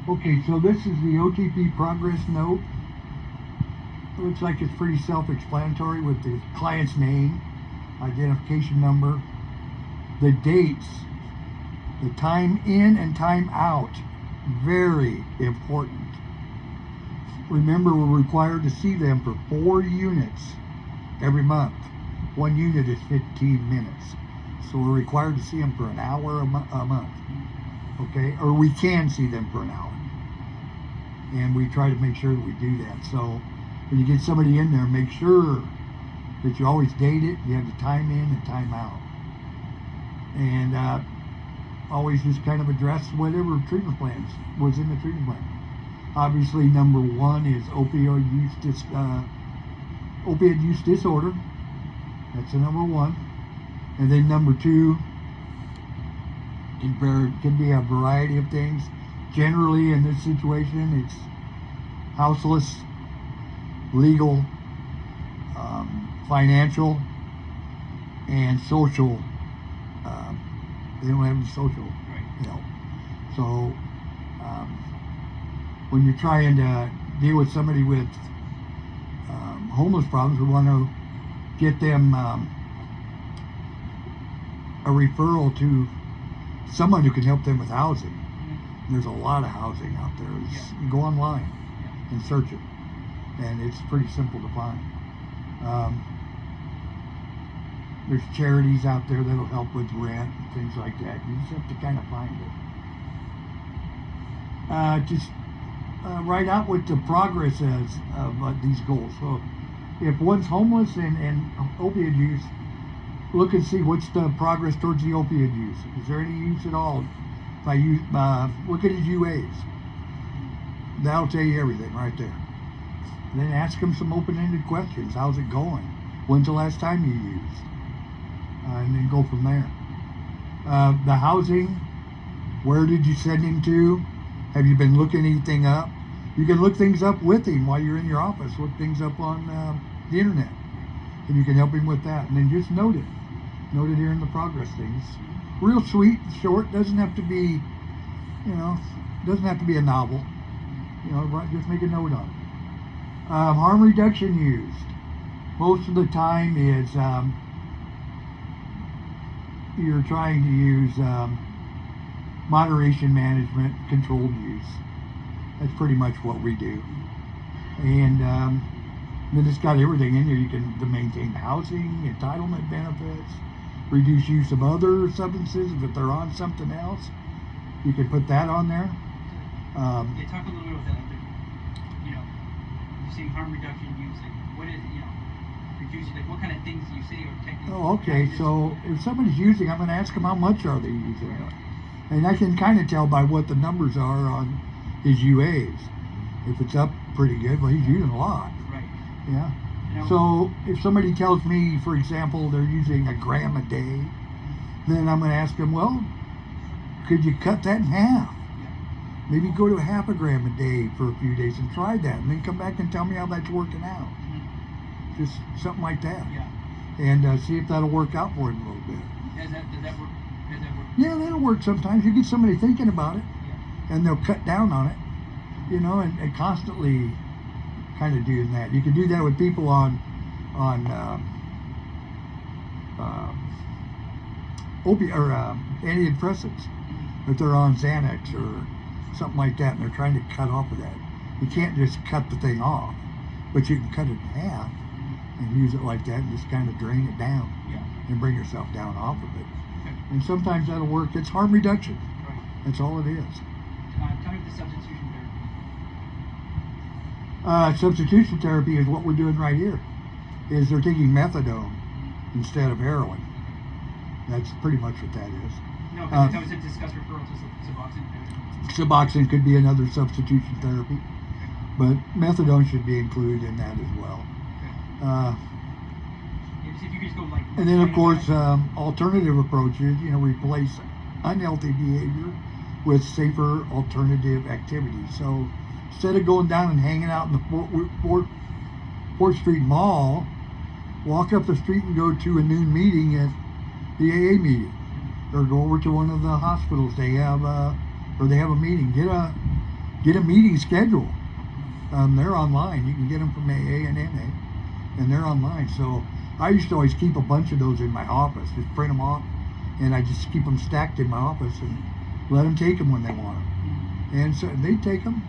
Okay, so this is the OTP progress note. It looks like it's pretty self-explanatory with the client's name, identification number, the dates, the time in and time out. Very important. Remember, we're required to see them for 4 units every month. 1 unit is 15 minutes. So we're required to see them for an hour a month. Okay? Or we can see them for an hour. And we try to make sure that we do that. So when you get somebody in there, make sure that you always date it, you have the time in and time out. And always just kind of address whatever treatment plans was in the treatment plan. Obviously, number 1 is opioid use disorder. That's the number 1. And then number 2 can be a variety of things. Generally, in this situation, it's houseless, legal, financial, and social. They don't have any social help. So when you're trying to deal with somebody with homeless problems, we want to get them a referral to someone who can help them with housing. There's a lot of housing out there. You go online and search it, and it's pretty simple to find. There's charities out there that'll help with rent and things like that. You just have to kind of find it. Write out what the progress is of these goals. So if one's homeless and opioid use, look and see what's the progress towards the opioid use. Is there any use at all? If I use, look at his UAs. That'll tell you everything right there. And then ask him some open-ended questions. How's it going? When's the last time you used? And then go from there. The housing, where did you send him to? Have you been looking anything up? You can look things up with him while you're in your office. Look things up on the internet. And you can help him with that. And then just note it. Note it here in the progress things. Real sweet, short. Doesn't have to be, doesn't have to be a novel. Just make a note on it. Harm reduction used. Most of the time is you're trying to use moderation management, controlled use. That's pretty much what we do. And then it's got everything in there. You can maintain housing, entitlement benefits, reduce use of other substances if they're on something else. You can put that on there. Talk a little bit about that. You're saying harm reduction use. Like, what is reduce? Like, what kind of things do you say or techniques? Oh, okay. So if somebody's using, I'm going to ask them how much are they using it. And I can kind of tell by what the numbers are on his UAs. If it's up pretty good, well, he's using a lot. Right. Yeah. So if somebody tells me, for example, they're using 1 gram a day, then I'm going to ask them, well, could you cut that in half? Maybe go to 0.5 gram a day for a few days and try that, and then come back and tell me how that's working out. Just something like that. And see if that'll work out for him a little bit. Does that work? Yeah, that'll work sometimes. You get somebody thinking about it, and they'll cut down on it, and constantly kind of doing that. You can do that with people on opiate or antidepressants. If they're on Xanax or something like that, and they're trying to cut off of that, you can't just cut the thing off, but you can cut it in half and use it like that and just kind of drain it down and bring yourself down off of it. And sometimes that'll work. It's harm reduction. That's all it is. Tell me the substitution therapy. Substitution therapy is what we're doing right here. Is they're taking methadone instead of heroin. That's pretty much what that is. No, because I was to discuss referral to Suboxone. Suboxone could be another substitution therapy, but methadone should be included in that as well. If you could just go like. And then, of course, alternative approaches. Replace unhealthy behavior with safer alternative activities. So instead of going down and hanging out in the 4th Street Mall, walk up the street and go to a noon meeting at the AA meeting, or go over to one of the hospitals. They have a meeting. Get get a meeting scheduled. They're online. You can get them from AA and NA, and they're online. So I used to always keep a bunch of those in my office, just print them off, and I just keep them stacked in my office and let them take them when they want them. And so they take them,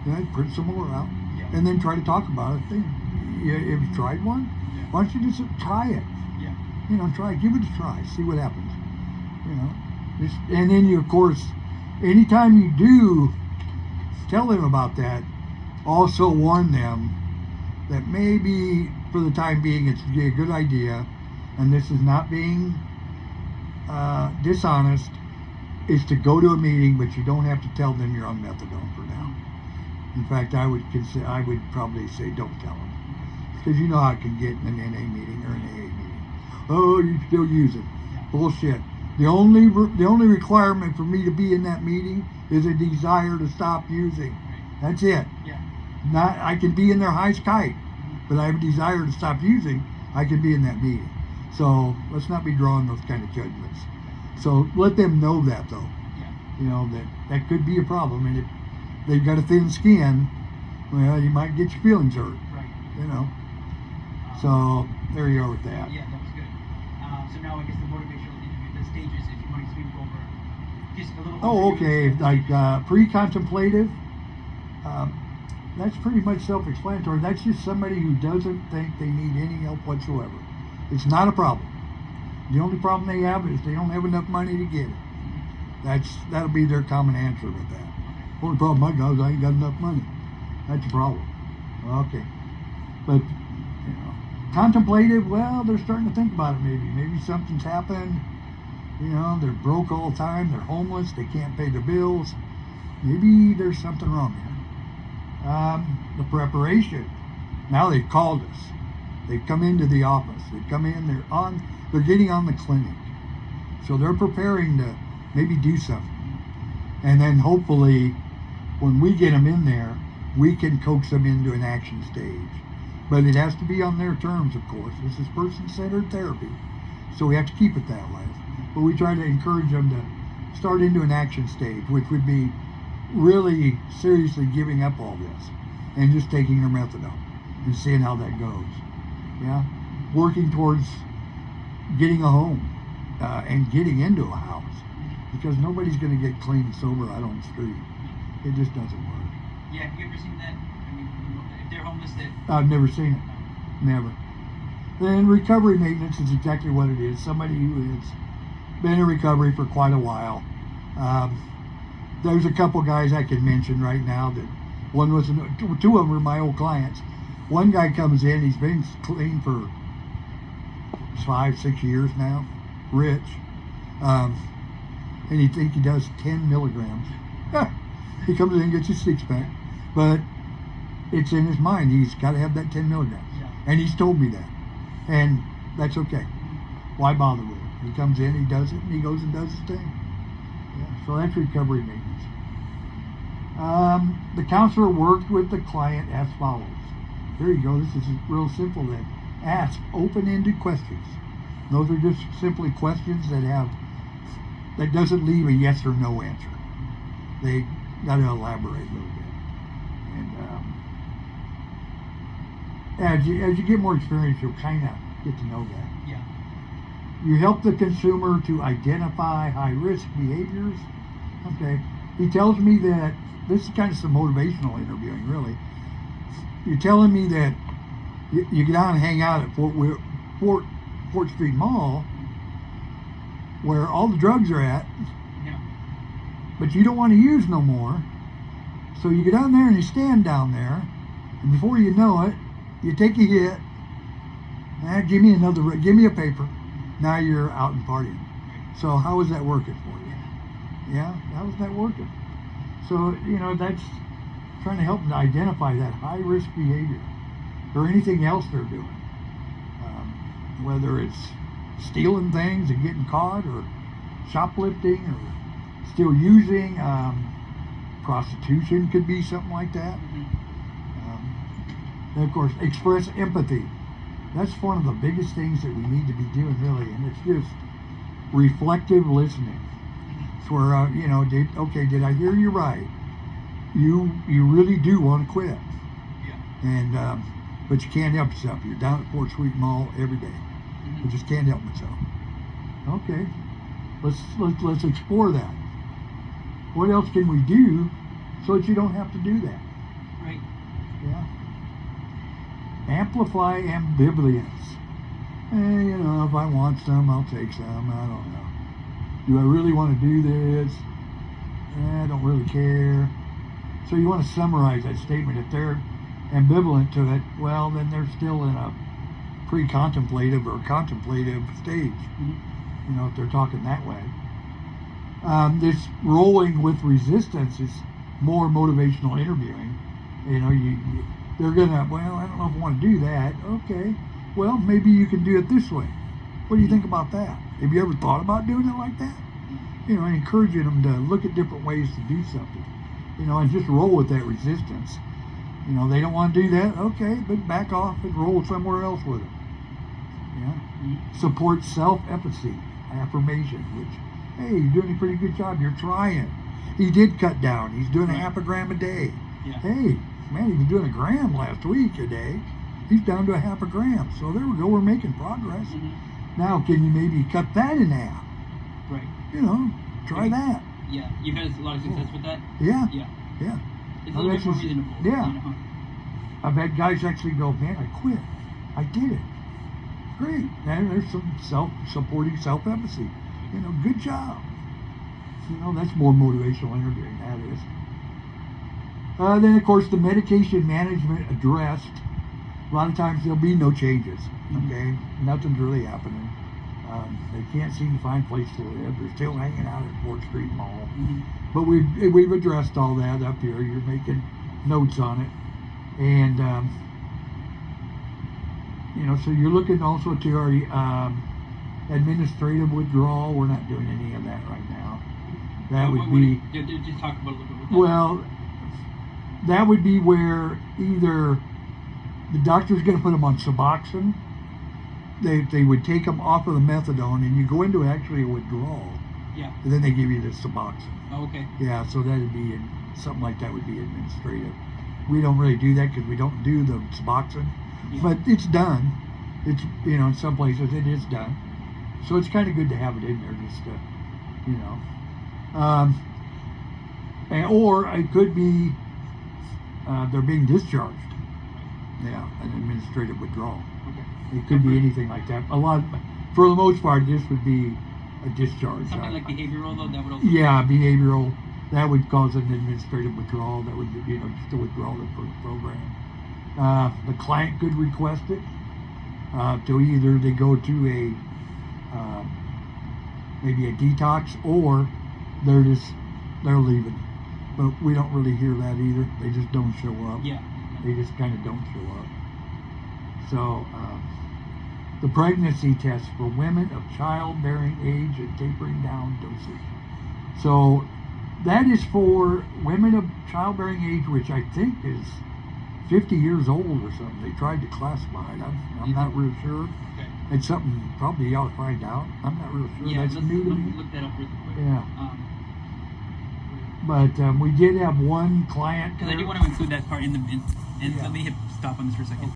and I'd print some more out, and then try to talk about it. Have you tried one? Why don't you just try it? You know, give it a try, see what happens. You know, and then you, of course, anytime you do tell them about that, also warn them that maybe for the time being it's a good idea, and this is not being dishonest, is to go to a meeting, but you don't have to tell them you're on methadone for now. In fact, I would probably say don't tell them, because you know how it can get in an NA meeting or an AA meeting. Oh, you still use it? Bullshit. The only requirement for me to be in that meeting is a desire to stop using. That's it. Not I can be in their highest kite, but I have a desire to stop using. I can be in that meeting. So let's not be drawing those kind of judgments. So let them know that, though. You know, that could be a problem, and if they've got a thin skin, well, you might get your feelings hurt. You know. So there you are with that. Yeah, that was good. So now I guess the motivational interview, the stages, if you want to speak over just a little. Oh, okay. Like pre-contemplative. That's pretty much self-explanatory. That's just somebody who doesn't think they need any help whatsoever. It's not a problem. The only problem they have is they don't have enough money to get it. That'll be their common answer with that. Only problem I got is I ain't got enough money. That's a problem. Okay. But, you know, contemplative, well, they're starting to think about it maybe. Maybe something's happened. You know, they're broke all the time. They're homeless. They can't pay their bills. Maybe there's something wrong here. The preparation. Now they've called us. They've come into the office. They've come in. They're getting on the clinic. So they're preparing to maybe do something. And then hopefully, when we get them in there, we can coax them into an action stage. But it has to be on their terms, of course. This is person-centered therapy. So we have to keep it that way. But we try to encourage them to start into an action stage, which would be really seriously giving up all this and just taking their methadone and seeing how that goes. Yeah, working towards getting a home and getting into a house, because nobody's going to get clean and sober out on the street. It just doesn't work. Yeah, have you ever seen that? I mean, if they're homeless, I've never seen it. Never. Then recovery maintenance is exactly what it is. Somebody who has been in recovery for quite a while. There's a couple guys I can mention right now that two of them are my old clients. One guy comes in, he's been clean for 5-6 years now, Rich, and he thinks he does 10 milligrams. He comes in and gets his six-pack, but it's in his mind. He's got to have that 10 milligrams, and he's told me that, and that's okay. Why bother with it? He comes in, he does it, and he goes and does his thing. Yeah, so that's recovery maintenance. The counselor worked with the client as follows. There you go. This is real simple then. Ask open-ended questions. Those are just simply questions that doesn't leave a yes or no answer. They got to elaborate a little bit. And as you get more experience, you'll kind of get to know that. Yeah. You help the consumer to identify high-risk behaviors. Okay. He tells me that this is kind of some motivational interviewing, really. You're telling me that you get out and hang out at Fort Street Mall, where all the drugs are at, but you don't want to use no more. So you get down there and you stand down there, and before you know it, you take a hit. Give me a paper. Now you're out and partying. So how is that working for you? Yeah, how's that working? So, you know, that's trying to help them to identify that high-risk behavior or anything else they're doing. Whether it's stealing things and getting caught, or shoplifting, or still using. Prostitution could be something like that. And of course, express empathy. That's one of the biggest things that we need to be doing, really, and it's just reflective listening. It's where, did I hear you right? you really do want to quit, Yeah. and but you can't help yourself. You're down at Fort Sweet Mall every day. Mm-hmm. You just can't help yourself. Okay, let's explore that. What else can we do so that you don't have to do that? Right. Yeah. Amplify ambivalence. You know, if I want some, I'll take some. I don't know. Do I really want to do this? I don't really care. So you want to summarize that statement. If they're ambivalent to it, well, then they're still in a pre-contemplative or contemplative stage. Mm-hmm. You know, if they're talking that way. This rolling with resistance is more motivational interviewing. You know, they're gonna, well, I don't know if I want to do that. Okay, well, maybe you can do it this way. What do you think about that? Have you ever thought about doing it like that? You know, and encouraging them to look at different ways to do something. You know, and just roll with that resistance. You know, they don't want to do that. Okay, but back off and roll somewhere else with it. Yeah. Mm-hmm. Support self-efficacy, affirmation, which, hey, you're doing a pretty good job. You're trying. He did cut down. He's doing a half a gram a day. Yeah. Hey, man, he was doing a gram last week a day. He's down to a half a gram. So there we go. We're making progress. Mm-hmm. Now, can you maybe cut that in half? Right. You know, try that. Yeah. You've had a lot of success with that? Yeah. Yeah. Yeah. It's a little bit more reasonable. Yeah. You know? I've had guys actually go, man, I quit. I did it. Great. And there's some self-supporting self-efficacy. You know, good job. You know, that's more motivational interviewing, that is. Then, of course, the medication management addressed. A lot of times there'll be no changes, okay? Nothing's really happening. They can't seem to find a place to live. They're still hanging out at Fort Street Mall. Mm-hmm. But we've addressed all that up here. You're making notes on it. And, you know, so you're looking also to our administrative withdrawal. We're not doing any of that right now. That would be... Just talk about a little bit with that. Well, that would be where either the doctor's going to put them on Suboxone. They would take them off of the methadone, and you go into actually a withdrawal. Yeah. And then they give you the Suboxone. Oh, okay. Yeah, so that'd be something like that would be administrative. We don't really do that because we don't do the Suboxone, Yeah. but it's done. It's, you know, in some places it is done. So it's kind of good to have it in there just to, you know. Or it could be they're being discharged. Yeah, an administrative withdrawal. Okay. It could be anything like that. For the most part, this would be a discharge. Something like behavioral, though, that would also... Yeah, behavioral. That would cause an administrative withdrawal. That would, you know, just a withdrawal for the program. The client could request it. To either they go to a maybe a detox, or they're leaving. But we don't really hear that either. They just don't show up. Yeah. They just kind of don't show up. So the pregnancy test for women of childbearing age and tapering down dosage. So that is for women of childbearing age, which I think is 50 years old or something. They tried to classify it. I'm not real sure. Okay. It's something probably you ought to find out. I'm not real sure. Yeah, That's new to me. look that up really quick. Yeah. But we did have one client. Because I do want to include that part in the... And Yeah. let me stop on this for a second.